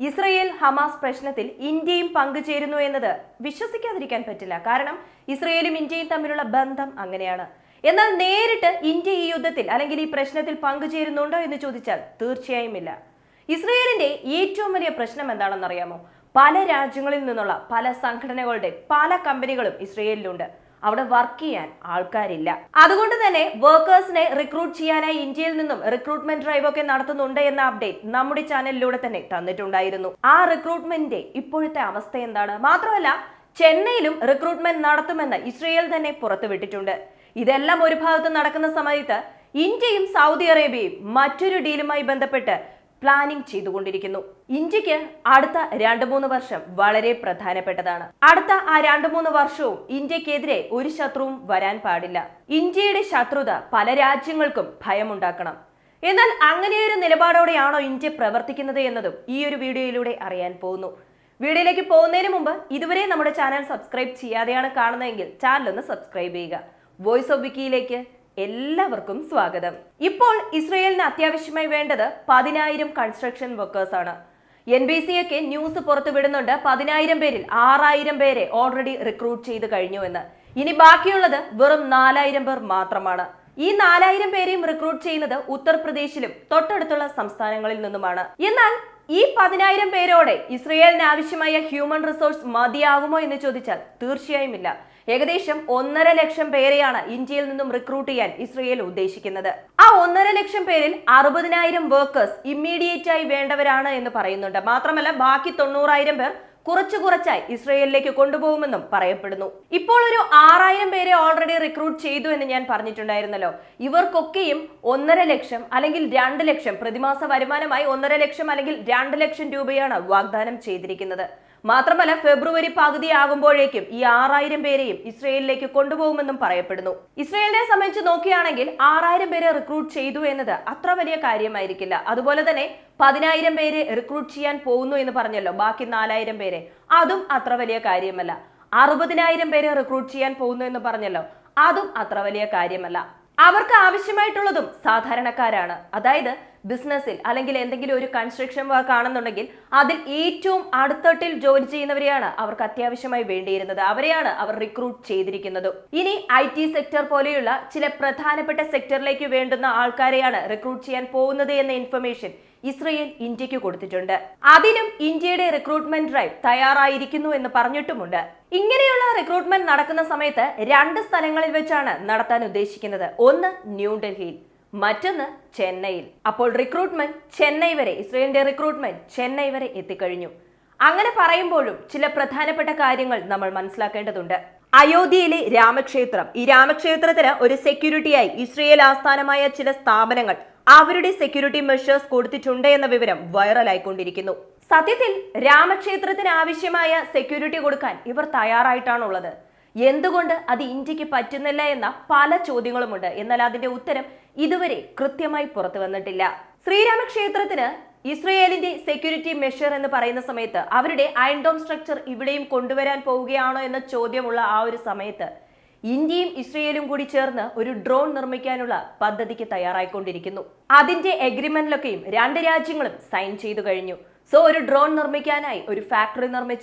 Israel Hamas പ്രശ്നത്തിൽ ഇന്ത്യയും പങ്കുചേരുന്നു എന്നത് വിശ്വസിക്കാതിരിക്കാൻ പറ്റില്ല. കാരണം ഇസ്രയേലും ഇന്ത്യയും തമ്മിലുള്ള ബന്ധം അങ്ങനെയാണ്. എന്നാൽ നേരിട്ട് ഇന്ത്യ ഈ യുദ്ധത്തിൽ അല്ലെങ്കിൽ ഈ പ്രശ്നത്തിൽ പങ്കുചേരുന്നുണ്ടോ എന്ന് ചോദിച്ചാൽ തീർച്ചയായും ഇല്ല. ഇസ്രയേലിന്റെ ഏറ്റവും വലിയ പ്രശ്നം എന്താണെന്നറിയാമോ? പല രാജ്യങ്ങളിൽ നിന്നുള്ള പല സംഘടനകളുടെ പല കമ്പനികളും ഇസ്രയേലിലുണ്ട്. അവിടെ വർക്ക് ചെയ്യാൻ ആൾക്കാരില്ല. അതുകൊണ്ട് തന്നെ വർക്കേഴ്സിനെ റിക്രൂട്ട് ചെയ്യാനായി ഇന്ത്യയിൽ നിന്നും റിക്രൂട്ട്മെന്റ് ഡ്രൈവ് ഒക്കെ നടത്തുന്നുണ്ട് എന്ന അപ്ഡേറ്റ് നമ്മുടെ ചാനലിലൂടെ തന്നെ തന്നിട്ടുണ്ടായിരുന്നു. ആ റിക്രൂട്ട്മെന്റിന്റെ ഇപ്പോഴത്തെ അവസ്ഥ എന്താണ്? മാത്രമല്ല ചെന്നൈയിലും റിക്രൂട്ട്മെന്റ് നടത്തുമെന്ന് ഇസ്രയേൽ തന്നെ പുറത്തുവിട്ടിട്ടുണ്ട്. ഇതെല്ലാം ഒരു ഭാഗത്ത് നടക്കുന്ന സമയത്ത് ഇന്ത്യയും സൗദി അറേബ്യയും മറ്റൊരു ഡീലുമായി ബന്ധപ്പെട്ട് പ്ലാനിംഗ് ചെയ്തുകൊണ്ടിരിക്കുന്നു. ഇന്ത്യക്ക് അടുത്ത 2-3 വർഷം വളരെ പ്രധാനപ്പെട്ടതാണ്. അടുത്ത ആ 2-3 വർഷവും ഇന്ത്യക്കെതിരെ ഒരു ശത്രുവും വരാൻ പാടില്ല. ഇന്ത്യയുടെ ശത്രുത പല രാജ്യങ്ങൾക്കും ഭയമുണ്ടാക്കണം. എന്നാൽ അങ്ങനെയൊരു നിലപാടോടെയാണോ ഇന്ത്യ പ്രവർത്തിക്കുന്നത് എന്നതും ഈ ഒരു വീഡിയോയിലൂടെ അറിയാൻ പോകുന്നു. വീഡിയോയിലേക്ക് പോകുന്നതിന് മുമ്പ് ഇതുവരെ നമ്മുടെ ചാനൽ സബ്സ്ക്രൈബ് ചെയ്യാതെയാണ് കാണുന്നതെങ്കിൽ ചാനൽ ഒന്ന് സബ്സ്ക്രൈബ് ചെയ്യുക. വോയിസ് ഓഫ് വിക്കിയിലേക്ക് എല്ലാവർക്കും സ്വാഗതം. ഇപ്പോൾ ഇസ്രയേലിന് അത്യാവശ്യമായി വേണ്ടത് 10,000 കൺസ്ട്രക്ഷൻ വർക്കേഴ്സ് ആണ്. NBC ഒക്കെ ന്യൂസ് പുറത്തു വിടുന്നുണ്ട് 10,000 പേരിൽ 6,000 പേരെ ഓൾറെഡി റിക്രൂട്ട് ചെയ്ത് കഴിഞ്ഞു എന്ന്. ഇനി ബാക്കിയുള്ളത് വെറും 4,000 പേർ മാത്രമാണ്. ഈ 4,000 പേരെയും റിക്രൂട്ട് ചെയ്യുന്നത് ഉത്തർപ്രദേശിലും തൊട്ടടുത്തുള്ള സംസ്ഥാനങ്ങളിൽ നിന്നുമാണ്. എന്നാൽ ഈ 10,000 പേരോടെ ഇസ്രയേലിന് ആവശ്യമായ ഹ്യൂമൻ റിസോഴ്സ് മതിയാകുമോ എന്ന് ചോദിച്ചാൽ തീർച്ചയായും ഇല്ല. ഏകദേശം 1.5 ലക്ഷം പേരെയാണ് ഇന്ത്യയിൽ നിന്നും റിക്രൂട്ട് ചെയ്യാൻ ഇസ്രയേൽ ഉദ്ദേശിക്കുന്നത്. ആ 1.5 ലക്ഷം പേരിൽ 60,000 വർക്കേഴ്സ് ഇമ്മീഡിയറ്റ് ആയി വേണ്ടവരാണ് എന്ന് പറയുന്നുണ്ട്. മാത്രമല്ല ബാക്കി 90,000 പേർ കുറച്ചായി ഇസ്രയേലിലേക്ക് കൊണ്ടുപോകുമെന്നും പറയപ്പെടുന്നു. ഇപ്പോൾ ഒരു 6,000 പേരെ ഓൾറെഡി റിക്രൂട്ട് ചെയ്തു എന്ന് ഞാൻ പറഞ്ഞിട്ടുണ്ടായിരുന്നല്ലോ. ഇവർക്കൊക്കെയും 1.5 ലക്ഷം അല്ലെങ്കിൽ 2 ലക്ഷം പ്രതിമാസ വരുമാനമായി 1.5 ലക്ഷം അല്ലെങ്കിൽ 2 ലക്ഷം രൂപയാണ് വാഗ്ദാനം ചെയ്തിരിക്കുന്നത്. മാത്രമല്ല ഫെബ്രുവരി പകുതി ആകുമ്പോഴേക്കും ഈ 6,000 പേരെയും ഇസ്രയേലിലേക്ക് കൊണ്ടുപോകുമെന്നും പറയപ്പെടുന്നു. ഇസ്രയേലിനെ സംബന്ധിച്ച് നോക്കുകയാണെങ്കിൽ 6,000 പേരെ റിക്രൂട്ട് ചെയ്തു എന്നത് അത്ര വലിയ കാര്യമായിരിക്കില്ല. അതുപോലെ തന്നെ 10,000 പേരെ റിക്രൂട്ട് ചെയ്യാൻ പോകുന്നു എന്ന് പറഞ്ഞല്ലോ, ബാക്കി 4,000 പേരെ, അതും അത്ര വലിയ കാര്യമല്ല. 60,000 പേരെ റിക്രൂട്ട് ചെയ്യാൻ പോകുന്നു എന്ന് പറഞ്ഞല്ലോ, അതും അത്ര വലിയ കാര്യമല്ല. അവർക്ക് ആവശ്യമായിട്ടുള്ളതും സാധാരണക്കാരാണ്. അതായത് ബിസിനസ്സിൽ അല്ലെങ്കിൽ എന്തെങ്കിലും ഒരു കൺസ്ട്രക്ഷൻ വർക്ക് ആണെന്നുണ്ടെങ്കിൽ അതിൽ ഏറ്റവും അടുത്തട്ടിൽ ജോലി ചെയ്യുന്നവരെയാണ് അവർക്ക് അത്യാവശ്യമായി വേണ്ടിയിരുന്നത്. അവരെയാണ് അവർ റിക്രൂട്ട് ചെയ്തിരിക്കുന്നത്. ഇനി IT സെക്ടർ പോലെയുള്ള ചില പ്രധാനപ്പെട്ട സെക്ടറിലേക്ക് വേണ്ടുന്ന ആൾക്കാരെയാണ് റിക്രൂട്ട് ചെയ്യാൻ പോകുന്നത് എന്ന ഇൻഫർമേഷൻ ഇസ്രയേൽ ഇന്ത്യക്ക് കൊടുത്തിട്ടുണ്ട്. അതിനും ഇന്ത്യയുടെ റിക്രൂട്ട്മെന്റ് ഡ്രൈവ് തയ്യാറായിരിക്കുന്നു എന്ന് പറഞ്ഞിട്ടുമുണ്ട്. ഇങ്ങനെയുള്ള റിക്രൂട്ട്മെന്റ് നടക്കുന്ന സമയത്ത് 2 സ്ഥലങ്ങളിൽ വെച്ചാണ് നടത്താൻ ഉദ്ദേശിക്കുന്നത്. ഒന്ന് ന്യൂഡൽഹിയിൽ, മറ്റൊന്ന് ചെന്നൈയിൽ. അപ്പോൾ റിക്രൂട്ട്മെന്റ് ചെന്നൈ വരെ, ഇസ്രയേലിന്റെ റിക്രൂട്ട്മെന്റ് ചെന്നൈ വരെ എത്തിക്കഴിഞ്ഞു. അങ്ങനെ പറയുമ്പോഴും ചില പ്രധാനപ്പെട്ട കാര്യങ്ങൾ നമ്മൾ മനസ്സിലാക്കേണ്ടതുണ്ട്. അയോധ്യയിലെ രാമക്ഷേത്രം, ഈ രാമക്ഷേത്രത്തിന് ഒരു സെക്യൂരിറ്റിയായി ഇസ്രയേൽ ആസ്ഥാനമായ ചില സ്ഥാപനങ്ങൾ അവരുടെ സെക്യൂരിറ്റി മെഷേഴ്സ് കൊടുത്തിട്ടുണ്ട് എന്ന വിവരം വൈറലായിക്കൊണ്ടിരിക്കുന്നു. സത്യത്തിൽ രാമക്ഷേത്രത്തിന് ആവശ്യമായ സെക്യൂരിറ്റി കൊടുക്കാൻ ഇവർ തയ്യാറായിട്ടാണുള്ളത്. എന്തുകൊണ്ട് അത് ഇന്ത്യക്ക് പറ്റുന്നില്ല എന്ന പല ചോദ്യങ്ങളുമുണ്ട്. എന്നാൽ അതിന്റെ ഉത്തരം ഇതുവരെ കൃത്യമായി പുറത്തു വന്നിട്ടില്ല. ശ്രീരാമക്ഷേത്രത്തിന് ഇസ്രയേലിന്റെ സെക്യൂരിറ്റി മെഷർ എന്ന് പറയുന്ന സമയത്ത് അവരുടെ അയൺ ഡോം സ്ട്രക്ചർ ഇവിടെയും കൊണ്ടുവരാൻ പോവുകയാണോ എന്ന ചോദ്യമുള്ള ആ ഒരു സമയത്ത് ഇന്ത്യയും ഇസ്രയേലും കൂടി ചേർന്ന് ഒരു ഡ്രോൺ നിർമ്മിക്കാനുള്ള പദ്ധതിക്ക് തയ്യാറായിക്കൊണ്ടിരിക്കുന്നു. അതിന്റെ എഗ്രിമെന്റിലൊക്കെയും 2 രാജ്യങ്ങളും സൈൻ ചെയ്തു കഴിഞ്ഞു. സോ ഒരു ഡ്രോൺ നിർമ്മിക്കാനായി ഒരു ഫാക്ടറി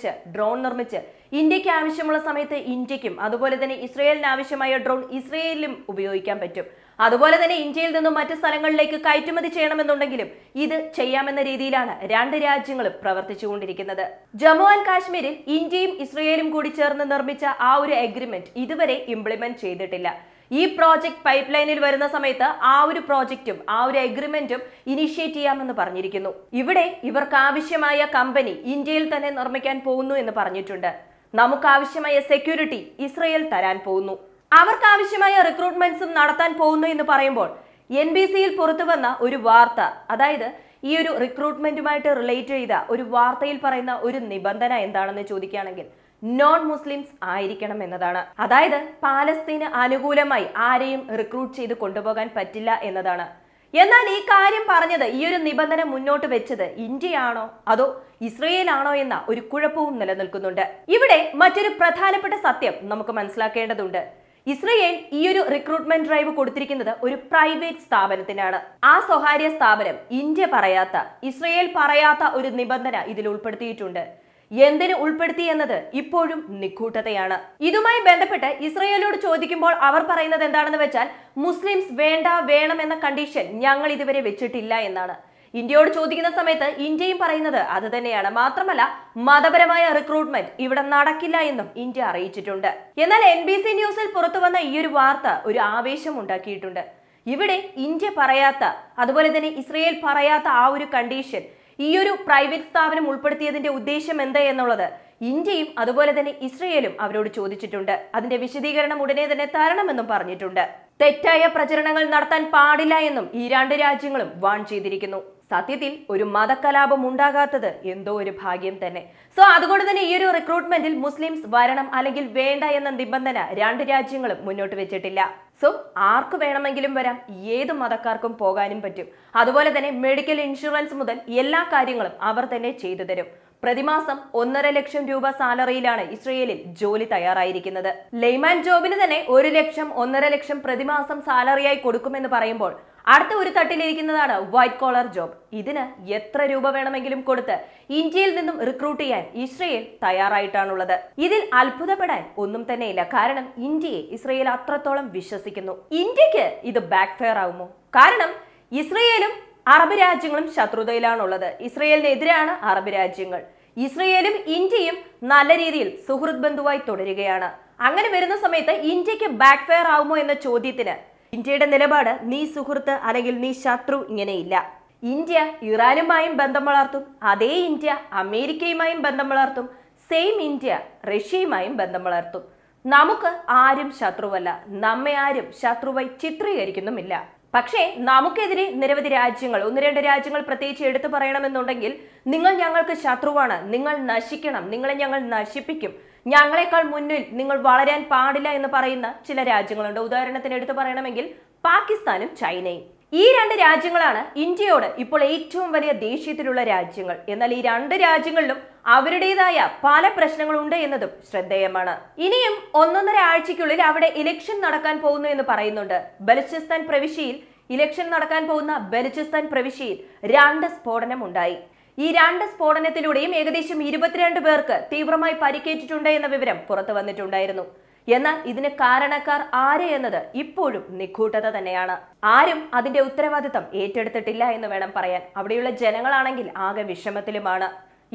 ഡ്രോൺ നിർമ്മിച്ച് ഇന്ത്യക്ക് ആവശ്യമുള്ള സമയത്ത് ഇന്ത്യക്കും, അതുപോലെ തന്നെ ഇസ്രയേലിന് ആവശ്യമായ ഡ്രോൺ ഇസ്രയേലിലും ഉപയോഗിക്കാൻ പറ്റും. അതുപോലെ തന്നെ ഇന്ത്യയിൽ നിന്നും മറ്റു സ്ഥലങ്ങളിലേക്ക് കയറ്റുമതി ചെയ്യണമെന്നുണ്ടെങ്കിലും ഇത് ചെയ്യാമെന്ന രീതിയിലാണ് 2 രാജ്യങ്ങളും പ്രവർത്തിച്ചുകൊണ്ടിരിക്കുന്നത്. ജമ്മു ആൻഡ് കാശ്മീരിൽ ഇന്ത്യയും ഇസ്രയേലും കൂടി ചേർന്ന് നിർമ്മിച്ച ആ ഒരു എഗ്രിമെന്റ് ഇതുവരെ ഇംപ്ലിമെന്റ് ചെയ്തിട്ടില്ല. ഈ പ്രോജക്ട് പൈപ്പ് ലൈനിൽ വരുന്ന സമയത്ത് ആ ഒരു പ്രോജക്റ്റും ആ ഒരു എഗ്രിമെന്റും ഇനിഷ്യേറ്റ് ചെയ്യാമെന്ന് പറഞ്ഞിരിക്കുന്നു. ഇവിടെ ഇവർക്ക് ആവശ്യമായ കമ്പനി ഇന്ത്യയിൽ തന്നെ നിർമ്മിക്കാൻ പോകുന്നു എന്ന് പറഞ്ഞിട്ടുണ്ട്. നമുക്ക് ആവശ്യമായ സെക്യൂരിറ്റി ഇസ്രയേൽ തരാൻ പോകുന്നു. അവർക്ക് ആവശ്യമായ റിക്രൂട്ട്മെന്റ്സും നടത്താൻ പോകുന്നു എന്ന് പറയുമ്പോൾ NBCയിൽ പുറത്തു വന്ന ഒരു വാർത്ത, അതായത് ഈ ഒരു റിക്രൂട്ട്മെന്റുമായിട്ട് റിലേറ്റ് ചെയ്ത ഒരു വാർത്തയിൽ പറയുന്ന ഒരു നിബന്ധന എന്താണെന്ന് ചോദിക്കുകയാണെങ്കിൽ നോൺ മുസ്ലിംസ് ആയിരിക്കണം എന്നതാണ്. അതായത് പാലസ്തീന് അനുകൂലമായി ആരെയും റിക്രൂട്ട് ചെയ്ത് കൊണ്ടുപോകാൻ പറ്റില്ല എന്നതാണ്. എന്നാൽ ഈ കാര്യം പറഞ്ഞത്, ഈ ഒരു നിബന്ധന മുന്നോട്ട് വെച്ചത് ഇന്ത്യയാണോ അതോ ഇസ്രയേൽ ആണോ എന്ന ഒരു കുഴപ്പവും നിലനിൽക്കുന്നുണ്ട്. ഇവിടെ മറ്റൊരു പ്രധാനപ്പെട്ട സത്യം നമുക്ക് മനസ്സിലാക്കേണ്ടതുണ്ട്. ഇസ്രയേൽ ഈ ഒരു റിക്രൂട്ട്മെന്റ് ഡ്രൈവ് കൊടുത്തിരിക്കുന്നത് ഒരു പ്രൈവറ്റ് സ്ഥാപനത്തിനാണ്. ആ സ്വകാര്യ സ്ഥാപനം ഇന്ത്യ പറയാത്ത, ഇസ്രയേൽ പറയാത്ത ഒരു നിബന്ധന ഇതിൽ ഉൾപ്പെടുത്തിയിട്ടുണ്ട്. എന്തിന് ഉൾപ്പെടുത്തി എന്നത് ഇപ്പോഴും നിഗൂഢതയാണ്. ഇതുമായി ബന്ധപ്പെട്ട് ഇസ്രയേലിനോട് ചോദിക്കുമ്പോൾ അവർ പറയുന്നത് എന്താണെന്ന് വെച്ചാൽ, മുസ്ലിംസ് വേണം എന്ന കണ്ടീഷൻ ഞങ്ങൾ ഇതുവരെ വെച്ചിട്ടില്ല എന്നാണ്. ഇന്ത്യയോട് ചോദിക്കുന്ന സമയത്ത് ഇന്ത്യയും പറയുന്നത് അത് തന്നെയാണ്. മാത്രമല്ല, മതപരമായ റിക്രൂട്ട്മെന്റ് ഇവിടെ നടക്കില്ല എന്നും ഇന്ത്യ അറിയിച്ചിട്ടുണ്ട്. എന്നാൽ NBC ന്യൂസിൽ പുറത്തു വന്ന ഈ ഒരു വാർത്ത ഒരു ആവേശം ഉണ്ടാക്കിയിട്ടുണ്ട്. ഇവിടെ ഇന്ത്യ പറയാത്ത, അതുപോലെ തന്നെ ഇസ്രയേൽ പറയാത്ത ആ ഒരു കണ്ടീഷൻ ഈ ഒരു പ്രൈവറ്റ് സ്ഥാപനം ഉൾപ്പെടുത്തിയതിന്റെ ഉദ്ദേശം എന്ത് എന്നുള്ളത് ഇന്ത്യയും അതുപോലെ തന്നെ ഇസ്രയേലും അവരോട് ചോദിച്ചിട്ടുണ്ട്. അതിന്റെ വിശദീകരണം ഉടനെ തന്നെ തരണമെന്നും പറഞ്ഞിട്ടുണ്ട്. തെറ്റായ പ്രചരണങ്ങൾ നടത്താൻ പാടില്ല എന്നും ഈ രണ്ട് രാജ്യങ്ങളും വാൺ ചെയ്തിരിക്കുന്നു. സത്യത്തിൽ ഒരു മതകലാപം ഉണ്ടാകാത്തത് എന്തോ ഒരു ഭാഗ്യം തന്നെ. സോ അതുകൊണ്ട് തന്നെ ഈ ഒരു റിക്രൂട്ട്മെന്റിൽ മുസ്ലിംസ് വരണം അല്ലെങ്കിൽ വേണ്ട എന്ന നിബന്ധന രണ്ട് രാജ്യങ്ങളും മുന്നോട്ട് വെച്ചിട്ടില്ല. സോ ആർക്ക് വേണമെങ്കിലും വരാം, ഏത് മതക്കാർക്കും പോകാനും പറ്റും. അതുപോലെ തന്നെ മെഡിക്കൽ ഇൻഷുറൻസ് മുതൽ എല്ലാ കാര്യങ്ങളും അവർ തന്നെ ചെയ്തു തരും. പ്രതിമാസം 1.5 ലക്ഷം രൂപ സാലറിയിലാണ് ഇസ്രയേലിൽ ജോലി തയ്യാറായിരിക്കുന്നത്. ലെയ്മാൻ ജോബിന് തന്നെ 1 ലക്ഷം 1.5 ലക്ഷം പ്രതിമാസം സാലറിയായി കൊടുക്കുമെന്ന് പറയുമ്പോൾ അടുത്ത ഒരു തട്ടിലിരിക്കുന്നതാണ് വൈറ്റ് കോളർ ജോബ്. ഇതിന് എത്ര രൂപ വേണമെങ്കിലും കൊടുത്ത് ഇന്ത്യയിൽ നിന്നും റിക്രൂട്ട് ചെയ്യാൻ ഇസ്രയേൽ തയ്യാറായിട്ടാണുള്ളത്. ഇതിൽ അത്ഭുതപ്പെടാൻ ഒന്നും തന്നെയില്ല. കാരണം ഇന്ത്യയെ ഇസ്രയേൽ അത്രത്തോളം വിശ്വസിക്കുന്നു. ഇന്ത്യക്ക് ഇത് ബാക്ക് ഫയർ ആകുമോ? കാരണം ഇസ്രയേലും അറബ് രാജ്യങ്ങളും ശത്രുതയിലാണുള്ളത്. ഇസ്രയേലിനെതിരാണ് അറബ് രാജ്യങ്ങൾ. ഇസ്രയേലും ഇന്ത്യയും നല്ല രീതിയിൽ സുഹൃത്ത് ബന്ധുവായി തുടരുകയാണ്. അങ്ങനെ വരുന്ന സമയത്ത് ഇന്ത്യക്ക് ബാക്ക് ഫയർ ആവുമോ എന്ന ചോദ്യത്തിന് ഇന്ത്യയുടെ നിലപാട് നീ സുഹൃത്ത് അല്ലെങ്കിൽ നീ ശത്രു ഇങ്ങനെയില്ല. ഇന്ത്യ ഇറാനുമായും ബന്ധം വളർത്തും, അതേ ഇന്ത്യ അമേരിക്കയുമായും ബന്ധം വളർത്തും, സെയിം ഇന്ത്യ റഷ്യയുമായും ബന്ധം വളർത്തും. നമുക്ക് ആരും ശത്രുവല്ല, നമ്മെ ആരും ശത്രുവായി ചിത്രീകരിക്കുന്നുമില്ല. പക്ഷേ നമുക്കെതിരെ നിരവധി രാജ്യങ്ങൾ, 1-2 രാജ്യങ്ങൾ പ്രത്യേകിച്ച് എടുത്തു പറയണമെന്നുണ്ടെങ്കിൽ, നിങ്ങൾ ഞങ്ങൾക്ക് ശത്രുവാണ്, നിങ്ങൾ നശിക്കണം, നിങ്ങളെ ഞങ്ങൾ നശിപ്പിക്കും, ഞങ്ങളെക്കാൾ മുന്നിൽ നിങ്ങൾ വളരാൻ പാടില്ല എന്ന് പറയുന്ന ചില രാജ്യങ്ങളുണ്ട്. ഉദാഹരണത്തിന് എടുത്തു പറയണമെങ്കിൽ പാകിസ്ഥാനും ചൈനയും. ഈ രണ്ട് രാജ്യങ്ങളാണ് ഇന്ത്യയോട് ഇപ്പോൾ ഏറ്റവും വലിയ ദേഷ്യത്തിലുള്ള രാജ്യങ്ങൾ. എന്നാൽ ഈ രണ്ട് രാജ്യങ്ങളിലും അവരുടേതായ പല പ്രശ്നങ്ങളുണ്ട് എന്നതും ശ്രദ്ധേയമാണ്. ഇനിയും 1.5 ആഴ്ചയ്ക്കുള്ളിൽ അവിടെ ഇലക്ഷൻ നടക്കാൻ പോകുന്നു എന്ന് പറയുന്നുണ്ട്. ബലൂചിസ്ഥാൻ പ്രവിശ്യയിൽ ഇലക്ഷൻ നടക്കാൻ പോകുന്ന ബലൂചിസ്ഥാൻ പ്രവിശ്യയിൽ 2 സ്ഫോടനം ഉണ്ടായി. ഈ 2 സ്ഫോടനത്തിലൂടെയും ഏകദേശം 22 പേർക്ക് തീവ്രമായി പരിക്കേറ്റിട്ടുണ്ട് എന്ന വിവരം പുറത്തു വന്നിട്ടുണ്ടായിരുന്നു. എന്നാൽ ഇതിന് കാരണക്കാർ ആര് എന്നത് ഇപ്പോഴും നിഗൂഢത തന്നെയാണ്. ആരും അതിന്റെ ഉത്തരവാദിത്തം ഏറ്റെടുത്തിട്ടില്ല എന്ന് വേണം പറയാൻ. അവിടെയുള്ള ജനങ്ങളാണെങ്കിൽ ആകെ വിഷമത്തിലുമാണ്.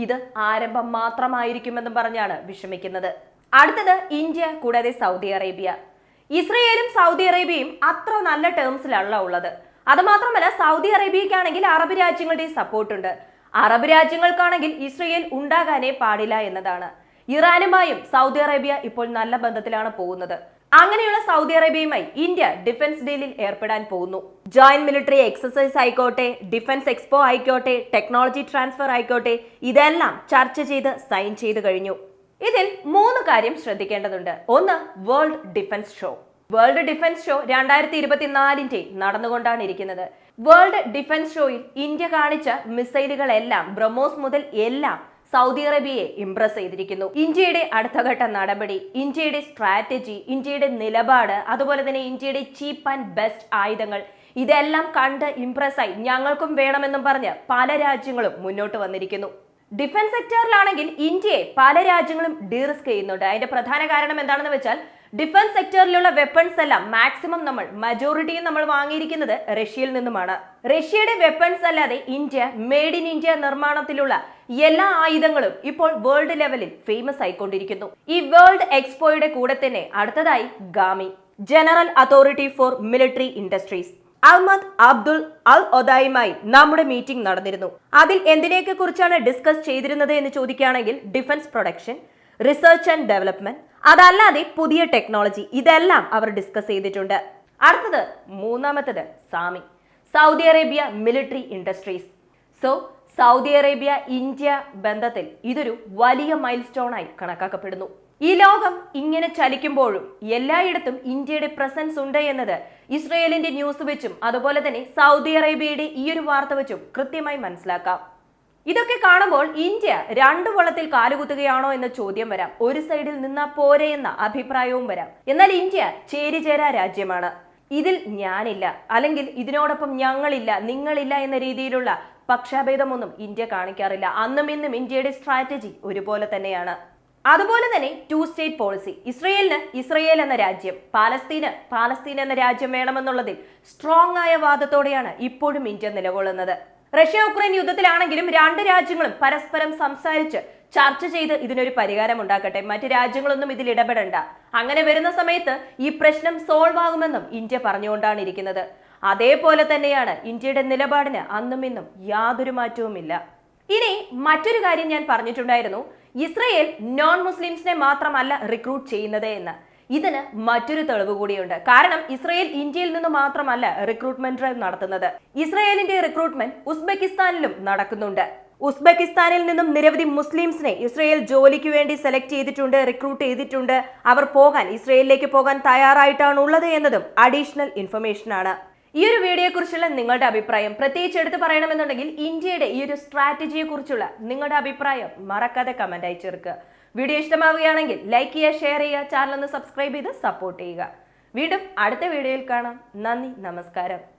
ഇത് ആരംഭം മാത്രമായിരിക്കുമെന്നും പറഞ്ഞാണ് വിഷമിക്കുന്നത്. അടുത്തത് ഇന്ത്യ കൂടാതെ സൗദി അറേബ്യ. ഇസ്രയേലും സൗദി അറേബ്യയും അത്ര നല്ല ടേംസിലല്ല ഉള്ളത്. അത് മാത്രമല്ല, സൗദി അറേബ്യക്കാണെങ്കിൽ അറബ് രാജ്യങ്ങളുടെ സപ്പോർട്ടുണ്ട്. അറബ് രാജ്യങ്ങൾക്കാണെങ്കിൽ ഇസ്രയേൽ ഉണ്ടാകാനേ പാടില്ല എന്നതാണ്. ഇറാനുമായും സൗദി അറേബ്യ ഇപ്പോൾ നല്ല ബന്ധത്തിലാണ് പോകുന്നത്. അങ്ങനെയുള്ള സൗദി അറേബ്യയുമായി ഇന്ത്യ ഡിഫൻസ് ഡീലിൽ ഏർപ്പെടാൻ പോകുന്നു. ജോയിന്റ് മിലിറ്ററി എക്സസൈസ് ആയിക്കോട്ടെ, ഡിഫൻസ് എക്സ്പോ ആയിക്കോട്ടെ, ടെക്നോളജി ട്രാൻസ്ഫർ ആയിക്കോട്ടെ, ഇതെല്ലാം ചർച്ച ചെയ്ത് സൈൻ ചെയ്ത് കഴിഞ്ഞു. ഇതിൽ 3 കാര്യം ശ്രദ്ധിക്കേണ്ടതുണ്ട്. ഒന്ന്, world defence show. World defence show 2024 നടന്നുകൊണ്ടാണ് ഇരിക്കുന്നത്. വേൾഡ് ഡിഫൻസ് ഷോയിൽ ഇന്ത്യ കാണിച്ച മിസൈലുകളെല്ലാം, ബ്രഹ്മോസ് മുതൽ എല്ലാം സൗദി അറേബ്യയെ ഇംപ്രസ് ചെയ്തിരിക്കുന്നു. ഇന്ത്യയുടെ അടുത്തഘട്ട നടപടി, ഇന്ത്യയുടെ സ്ട്രാറ്റജി, ഇന്ത്യയുടെ നിലപാട്, അതുപോലെ തന്നെ ഇന്ത്യയുടെ ചീപ്പ് ആൻഡ് ബെസ്റ്റ് ആയുധങ്ങൾ, ഇതെല്ലാം കണ്ട് ഇംപ്രസ്സായി ഞങ്ങൾക്കും വേണമെന്നും പറഞ്ഞ് പല രാജ്യങ്ങളും മുന്നോട്ട് വന്നിരിക്കുന്നു. ഡിഫൻസ് സെക്ടറിലാണെങ്കിൽ ഇന്ത്യയെ പല രാജ്യങ്ങളും ഡീറിസ്ക് ചെയ്യുന്നുണ്ട്. അതിന്റെ പ്രധാന കാരണം എന്താണെന്ന് വെച്ചാൽ, ഡിഫൻസ് സെക്ടറിലുള്ള വെപ്പൺസ് എല്ലാം മജോറിറ്റിയും നമ്മൾ വാങ്ങിയിരിക്കുന്നത് റഷ്യയിൽ നിന്നുമാണ്. റഷ്യയുടെ വെപ്പൺസ് അല്ലാതെ ഇന്ത്യ മെയ്ഡ് ഇൻ ഇന്ത്യ നിർമ്മാണത്തിലുള്ള എല്ലാ ആയുധങ്ങളും ഇപ്പോൾ വേൾഡ് ലെവലിൽ ഫേമസ് ആയിക്കൊണ്ടിരിക്കുന്നു. ഈ വേൾഡ് എക്സ്പോയുടെ കൂടെ തന്നെ അടുത്തതായി GAMI, General Authority for Military Industries, Ahmed Abdul Al ഒദായുമായി നമ്മുടെ മീറ്റിംഗ് നടന്നിരുന്നു. അതിൽ എന്തിനെയൊക്കെ കുറിച്ചാണ് ഡിസ്കസ് ചെയ്തിരുന്നത് എന്ന് ചോദിക്കുകയാണെങ്കിൽ, defence production, research and development, അതല്ലാതെ പുതിയ ടെക്നോളജി, ഇതെല്ലാം അവർ ഡിസ്കസ് ചെയ്തിട്ടുണ്ട്. അടുത്തത് 3-മത്തത് SAMI, Saudi Arabia Military Industries. So Saudi Arabia India ബന്ധത്തിൽ ഇതൊരു വലിയ മൈൽ സ്റ്റോൺ ആയി കണക്കാക്കപ്പെടുന്നു. ഈ ലോകം ഇങ്ങനെ ചലിക്കുമ്പോഴും എല്ലായിടത്തും ഇന്ത്യയുടെ പ്രസൻസ് ഉണ്ട് എന്നത് ഇസ്രയേലിന്റെ ന്യൂസ് വെച്ചും അതുപോലെ തന്നെ സൗദി അറേബ്യയുടെ ഈ ഒരു വാർത്ത വെച്ചും കൃത്യമായി മനസ്സിലാക്കാം. ഇതൊക്കെ കാണുമ്പോൾ ഇന്ത്യ രണ്ടു വള്ളത്തിൽ കാലുകുത്തുകയാണോ എന്ന ചോദ്യം വരാം. ഒരു സൈഡിൽ നിന്നാ പോരെ എന്ന അഭിപ്രായവും വരാം. എന്നാൽ ഇന്ത്യ ചേരിചേരാ രാജ്യമാണ്. ഇതിൽ ഞാനില്ല, അല്ലെങ്കിൽ ഇതിനോടൊപ്പം ഞങ്ങളില്ല, നിങ്ങളില്ല എന്ന രീതിയിലുള്ള പക്ഷാഭേദമൊന്നും ഇന്ത്യ കാണിക്കാറില്ല. അന്നും ഇന്നും ഇന്ത്യയുടെ സ്ട്രാറ്റജി ഒരുപോലെ തന്നെയാണ്. അതുപോലെ തന്നെ 2 സ്റ്റേറ്റ് പോളിസി. ഇസ്രയേലിന് ഇസ്രയേൽ എന്ന രാജ്യം, പാലസ്തീൻ എന്ന രാജ്യം വേണമെന്നുള്ളതിൽ സ്ട്രോങ് ആയ വാദത്തോടെയാണ് ഇപ്പോഴും ഇന്ത്യ നിലകൊള്ളുന്നത്. റഷ്യ ഉക്രൈൻ യുദ്ധത്തിലാണെങ്കിലും രണ്ട് രാജ്യങ്ങളും പരസ്പരം സംസാരിച്ച് ചർച്ച ചെയ്ത് ഇതിനൊരു പരിഹാരം ഉണ്ടാക്കട്ടെ, മറ്റ് രാജ്യങ്ങളൊന്നും ഇതിൽ ഇടപെടണ്ട. അങ്ങനെ വരുന്ന സമയത്ത് ഈ പ്രശ്നം സോൾവ് ആകുമെന്നും ഇന്ത്യ പറഞ്ഞുകൊണ്ടാണ് ഇരിക്കുന്നത്. അതേപോലെ തന്നെയാണ് ഇന്ത്യയുടെ നിലപാടിന് അന്നും ഇന്നും യാതൊരു മാറ്റവുമില്ല. ഇനി മറ്റൊരു കാര്യം ഞാൻ പറഞ്ഞിട്ടുണ്ടായിരുന്നു, ഇസ്രയേൽ നോൺ മുസ്ലിംസിനെ മാത്രമല്ല റിക്രൂട്ട് ചെയ്യുന്നത് എന്ന്. ഇതിന് മറ്റൊരു തെളിവ് കൂടിയുണ്ട്. കാരണം ഇസ്രയേൽ ഇന്ത്യയിൽ നിന്ന് മാത്രമല്ല റിക്രൂട്ട്മെന്റ് ഡ്രൈവ് നടത്തുന്നത്. ഇസ്രയേലിന്റെ റിക്രൂട്ട്മെന്റ് ഉസ്ബെക്കിസ്ഥാനിലും നടക്കുന്നുണ്ട്. ഉസ്ബെക്കിസ്ഥാനിൽ നിന്നും നിരവധി മുസ്ലിംസിനെ ഇസ്രയേൽ ജോലിക്ക് വേണ്ടി സെലക്ട് ചെയ്തിട്ടുണ്ട്, റിക്രൂട്ട് ചെയ്തിട്ടുണ്ട്. അവർ ഇസ്രയേലിലേക്ക് പോകാൻ തയ്യാറായിട്ടാണ് ഉള്ളത് എന്നതും അഡീഷണൽ ഇൻഫർമേഷൻ ആണ്. ഈ ഒരു വീഡിയോയെ കുറിച്ചുള്ള നിങ്ങളുടെ അഭിപ്രായം പ്രത്യേകിച്ച് എടുത്ത് പറയണമെന്നുണ്ടെങ്കിൽ ഇന്ത്യയുടെ ഈ ഒരു സ്ട്രാറ്റജിയെ കുറിച്ചുള്ള നിങ്ങളുടെ അഭിപ്രായം മറക്കാതെ കമന്റായി ചേർക്കുക. വീഡിയോ ഇഷ്ടമാവുകയാണെങ്കിൽ ലൈക്ക് ചെയ്യുക, ഷെയർ ചെയ്യുക, ചാനൽ ഒന്ന് സബ്സ്ക്രൈബ് ചെയ്ത് സപ്പോർട്ട് ചെയ്യുക. വീണ്ടും അടുത്ത വീഡിയോയിൽ കാണാം. നന്ദി, നമസ്കാരം.